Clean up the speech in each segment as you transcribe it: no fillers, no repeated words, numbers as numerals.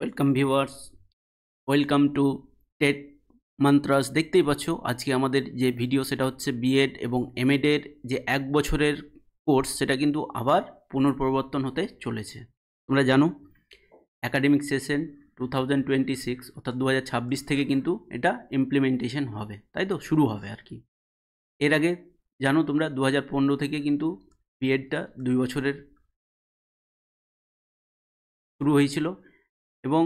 Welcome viewers, welcome to TET মন্ত্রাস। দেখতেই পাচ্ছ আজকে আমাদের যে ভিডিও সেটা হচ্ছে বিএড এবং এমএড এর যে 1 বছরের কোর্স সেটা কিন্তু আবার পুনঃপ্রবর্তন হতে চলেছে। তোমরা জানো একাডেমিক সেশন 2026 অর্থাৎ 2026 থেকে কিন্তু এটা ইমপ্লিমেন্টেশন হবে, তাই তো শুরু হবে আর কি। এর আগে জানো তোমরা 2015 থেকে কিন্তু বিএডটা 2 বছরের শুরু হয়েছিল এবং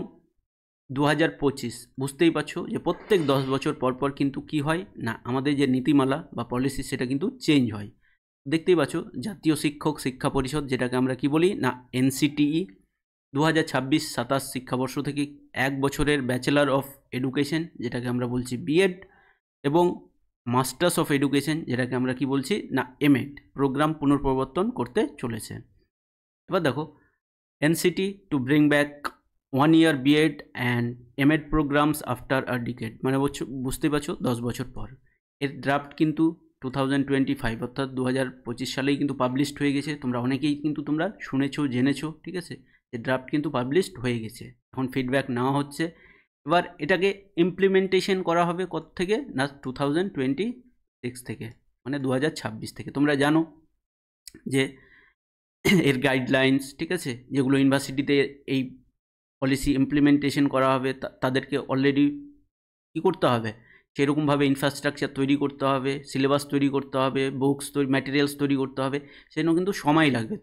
2025 বুঝতেই পারছো যে প্রত্যেক 10 বছর পর পর কিন্তু কি হয় না, আমাদের যে নীতিমালা বা পলিসি সেটা কিন্তু চেঞ্জ হয়। দেখতেই পাচ্ছ জাতীয় শিক্ষক শিক্ষা পরিষদ, যেটাকে আমরা কি বলি না এনসিটিই, 2026-27 শিক্ষাবর্ষ থেকে 1 বছরের ব্যাচেলার অফ এডুকেশন যেটাকে আমরা বলছি বিএড এবং মাস্টার্স অফ এডুকেশন যেটাকে আমরা কি বলছি না এমএড প্রোগ্রাম পুনঃপ্রবর্তন করতে চলেছে। এবার দেখো NCT to bring back 1 year BEd and MEd programs after a decade, মানে বুঝতে পারছো 10 বছর পর। এর ড্রাফট কিন্তু 2025 অর্থাৎ 2025 সালেই কিন্তু পাবলিশড হয়ে গেছে। তোমরা অনেকেই কিন্তু তোমরা শুনেছো জেনেছো, ঠিক আছে, যে ড্রাফট কিন্তু পাবলিশড হয়ে গেছে। এখন ফিডব্যাক নেওয়া হচ্ছে। এবার এটাকে ইমপ্লিমেন্টেশন করা হবে কত থেকে না 2026 থেকে, মানে 2026 থেকে। তোমরা জানো যে এর গাইডলাইন্স, ঠিক আছে, যেগুলো ইউনিভার্সিটিতে এই পলিসি ইমপ্লিমেন্টেশন করা হবে তাদেরকে অলরেডি কী করতে হবে, সেরকমভাবে ইনফ্রাস্ট্রাকচার তৈরি করতে হবে, সিলেবাস তৈরি করতে হবে, বুকস তৈরি, ম্যাটেরিয়ালস তৈরি করতে হবে। সেজন্য কিন্তু সময় লাগবে।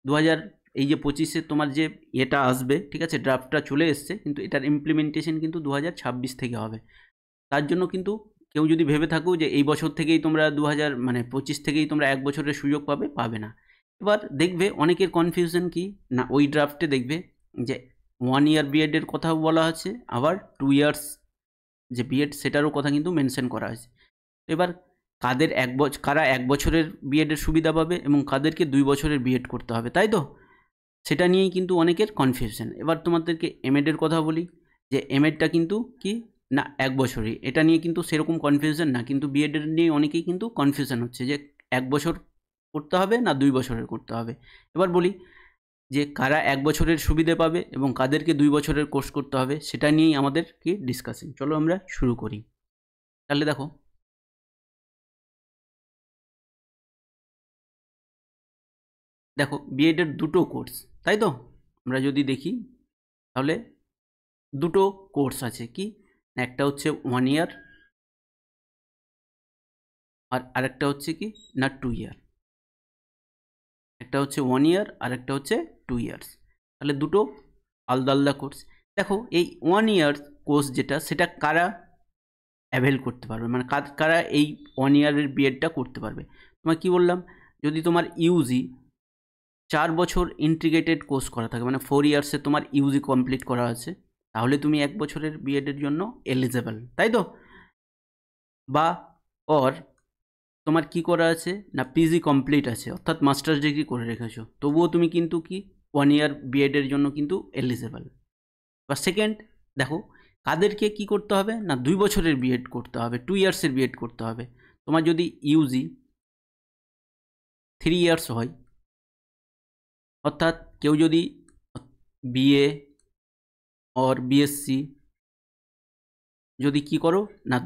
2025 তোমার যে এটা আসবে, ঠিক আছে, ড্রাফটটা চলে এসছে, কিন্তু এটার ইমপ্লিমেন্টেশন কিন্তু 2026 থেকে হবে। তার জন্য কিন্তু কেউ যদি ভেবে থাকো যে এই বছর থেকেই তোমরা 25 থেকেই তোমরা 1 বছরের সুযোগ পাবে না। এবার দেখবে অনেকের কনফিউশন কি না, ওই ড্রাফটে দেখবে যে 1 year বিএডের কথাও বলা আছে, আবার 2 years যে বিএড সেটারও কথা কিন্তু মেনশন করা আছে। এবার কারা 1 বছরের বিএডের সুবিধা পাবে এবং কাদেরকে 2 বছরের বিএড করতে হবে, তাই তো? সেটা নিয়েই কিন্তু অনেকের কনফিউশন। এবার তোমাদেরকে এমএডের কথা বলি, যে এমএডটা কিন্তু কি না 1 বছরই, এটা নিয়ে কিন্তু সেরকম কনফিউশন না, কিন্তু বিএডের নিয়ে অনেকেই কিন্তু কনফিউশন হচ্ছে যে 1 বছর করতে হবে না 2 বছরের করতে হবে। এবার বলি যে কারা 1 বছরের সুবিধে পাবে এবং কাদেরকে 2 বছরের কোর্স করতে হবে, সেটা নিয়েই আমাদের কি ডিসকাশন। চলো আমরা শুরু করি। তাহলে দেখো বিএডের দুটো কোর্স, তাই তো? আমরা যদি দেখি তাহলে দুটো কোর্স আছে, কি একটা হচ্ছে 1 year আর আরেকটা হচ্ছে কি না 2 year। একটা হচ্ছে 1 year আর একটা হচ্ছে 2 years। তাহলে দুটো আলাদা আলাদা কোর্স। দেখো এই 1 year কোর্স যেটা, সেটা কারা অ্যাভেল করতে পারবে, মানে কারা এই 1 ইয়ারের বিএডটা করতে পারবে। তোমার কি বললাম, যদি তোমার ইউজি 4 বছর ইন্টিগ্রেটেড কোর্স করা থাকে, মানে 4 ইয়ার্সে তোমার ইউজি কমপ্লিট করা আছে, তাহলে তুমি 1 বছরের বিএডের জন্য এলিজেবল, তাই তো? বা অর তোমার কি করা আছে না পিজি কমপ্লিট আছে, অর্থাৎ মাস্টার্স ডিগ্রি করে রেখেছো, তবুও তুমি কিন্তু কি 1 ইয়ার বিএডের জন্য কিন্তু এলিজেবল। বা সেকেন্ড, দেখো কাদেরকে কি করতে হবে না 2 বছরের বিএড করতে হবে, 2 ইয়ার্সের বিএড করতে হবে। তোমার যদি ইউজি 3 ইয়ার্স হয়, অর্থাৎ কেউ যদি বিএ অর বিএসসি যদি কি করো না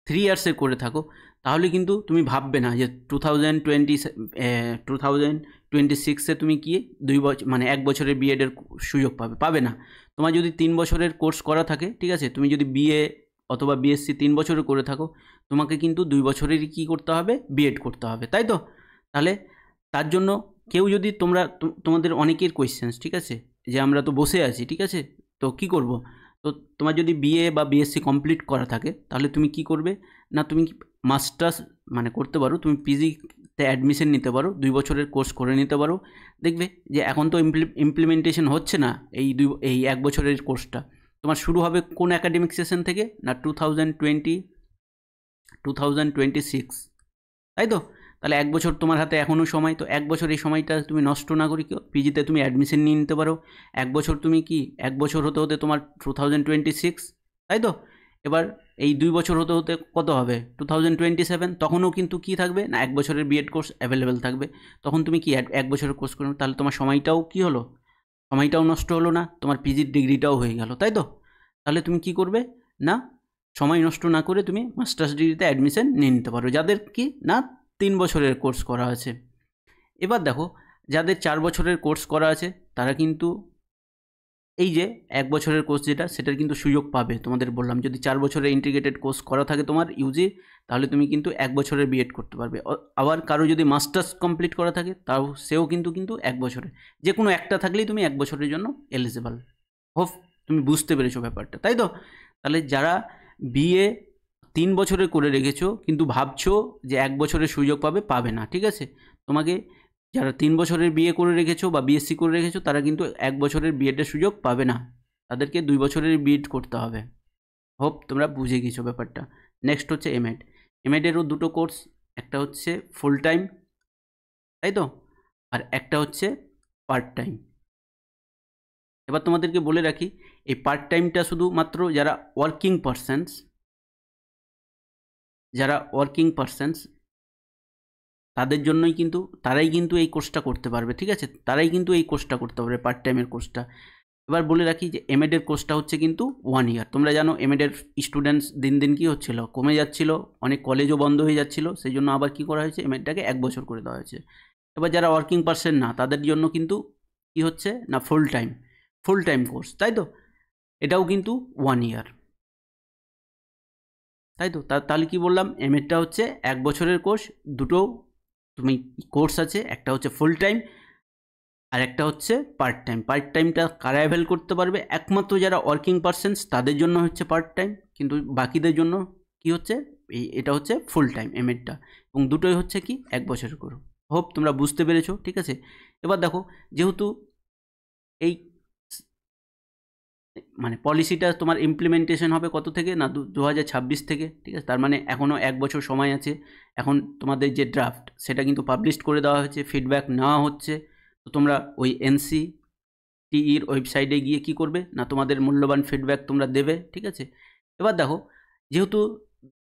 3 ইয়ার্সের করে থাকো, তাহলে কিন্তু তুমি ভাববে না যে 2026-এ তুমি কি 2 বছর মানে 1 বছরের বিএডের সুযোগ পাবে না। তোমার যদি 3 বছরের কোর্স করা থাকে, ঠিক আছে, তুমি যদি বিএ অথবা বিএসসি 3 বছরের করে থাকো, তোমাকে কিন্তু 2 বছরেরই কী করতে হবে, বিএড করতে হবে, তাই তো? তাহলে তার জন্য কেউ যদি তোমাদের অনেকের কোয়েশ্চেন্স, ঠিক আছে, যে আমরা তো বসে আছি, ঠিক আছে, তো কি করব, তো তোমার যদি বিএ বা বিএসসি কমপ্লিট করা থাকে, তাহলে তুমি কি করবে না, তুমি মাস্টার্স মানে করতে পারো, তুমি পিজিতে অ্যাডমিশন নিতে পারো, 2 বছরের কোর্স করে নিতে পারো। দেখবে যে এখন তো ইমপ্লিমেন্টেশন হচ্ছে না এই 1 বছরের কোর্সটা। তোমার শুরু হবে কোন একাডেমিক সেশন থেকে না 2026, তাই তো? তাহলে 1 বছর তোমার হাতে এখনও সময়, তো 1 বছর এই সময়টা তুমি নষ্ট না করি পিজিতে তুমি অ্যাডমিশন নিয়ে নিতে পারো। 1 বছর তুমি কি 1 বছর হতে হতে তোমার 2026, তাই তো? এবার এই 2 বছর হতে হতে কত হবে 2027, তখনও কিন্তু কি থাকবে না 1 বছরের বিএড কোর্স অ্যাভেলেবেল থাকবে। তখন তুমি কি 1 বছরের কোর্স করবে, তাহলে তোমার সময়টাও কি হলো সময়টাও নষ্ট হলো না, তোমার পিজির ডিগ্রিটাও হয়ে গেল, তাই তো? তাহলে তুমি কি করবে না, সময় নষ্ট না করে তুমি মাস্টার্স ডিগ্রিতে অ্যাডমিশন নিয়ে নিতে পারো, যাদের কি না 3 বছরের কোর্স করা আছে। এবার দেখো, যাদের 4 বছরের কোর্স করা আছে তারা কিন্তু এই যে 1 বছরের কোর্স যেটা, সেটার কিন্তু সুযোগ পাবে। তোমাদের বললাম, যদি 4 বছরের ইন্টিগ্রেটেড কোর্স করা থাকে তোমার ইউজি, তাহলে তুমি কিন্তু 1 বছরের বিএড করতে পারবে। আবার কারো যদি মাস্টার্স কমপ্লিট করা থাকে, তাও সেও কিন্তু 1 বছরে, যে কোনো একটা থাকলেই তুমি 1 বছরের জন্য এলিজিবল। হোপ তুমি বুঝতে পেরেছো ব্যাপারটা, তাই তো? তাহলে যারা বিএ 3 বছরের করে রেখেছো কিন্তু ভাবছো যে 1 বছরের সুযোগ পাবে না, ঠিক আছে? তোমাকে, যারা 3 বছরের বিএ করে রেখেছো বা বিএসসি করে রেখেছো, তারা কিন্তু 1 বছরের বিএডের সুযোগ পাবে না, তাদেরকে 2 বছরের বিএড করতে হবে। হোপ তোমরা বুঝে গেছো ব্যাপারটা। নেক্সট হচ্ছে এমএড। এমএডেরও দুটো কোর্স, একটা হচ্ছে ফুল টাইম, তাই তো, আর একটা হচ্ছে পার্ট টাইম। এবার তোমাদেরকে বলে রাখি, এই পার্ট টাইমটা শুধুমাত্র যারা ওয়ার্কিং পারসনস তাদের জন্যই কিন্তু, তারাই কিন্তু এই কোর্সটা করতে পারবে, ঠিক আছে? তারাই কিন্তু এই কোর্সটা করতে পারবে, পার্ট টাইমের কোর্সটা। এবার বলে রাখি যে এমএডের কোর্সটা হচ্ছে কিন্তু 1 ইয়ার। তোমরা জানো এমএডের স্টুডেন্টস দিন দিন কী হচ্ছিলো, কমে যাচ্ছিলো, অনেক কলেজও বন্ধ হয়ে যাচ্ছিলো, সেই জন্য আবার কী করা হয়েছে, এমএডটাকে 1 বছর করে দেওয়া হয়েছে। এবার যারা ওয়ার্কিং পারসন না, তাদের জন্য কিন্তু কী হচ্ছে না, ফুল টাইম কোর্স, তাই তো? এটাও কিন্তু 1 ইয়ার, তাই তো? তাহলে কি বললাম, এমএডটা হচ্ছে 1 বছরের কোর্স, দুটো তুমি কোর্স আছে, একটা হচ্ছে ফুল টাইম আর একটা হচ্ছে পার্ট টাইম। পার্ট টাইমটা কারা অ্যাভেল করতে পারবে, একমাত্র যারা ওয়ার্কিং পারসনস তাদের জন্য হচ্ছে পার্ট টাইম, কিন্তু বাকিদের জন্য কি হচ্ছে, এটা হচ্ছে ফুল টাইম এমএডটা, এবং দুটোই হচ্ছে কি 1 বছরের করে। হোপ তোমরা বুঝতে পেরেছো, ঠিক আছে? এবার দেখো, যেহেতু এই মানে পলিসিটা তোমার ইমপ্লিমেন্টেশন হবে কত থেকে না, 2026 থেকে, ঠিক আছে? তার মানে এখনও 1 বছর সময় আছে। এখন তোমাদের যে ড্রাফট সেটা কিন্তু পাবলিশ করে দেওয়া হয়েছে, ফিডব্যাক নেওয়া হচ্ছে। তো তোমরা ওই এনসিটিইর ওয়েবসাইটে গিয়ে কি করবে না, তোমাদের মূল্যবান ফিডব্যাক তোমরা দেবে, ঠিক আছে? এবার দেখো, যেহেতু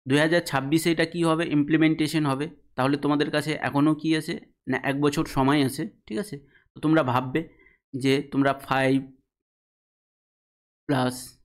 2026-এ এটা কী হবে, ইমপ্লিমেন্টেশন হবে, তাহলে তোমাদের কাছে এখনও কি আছে না, 1 বছর সময় আছে, ঠিক আছে? তো তোমরা ভাববে যে তোমরা 5 +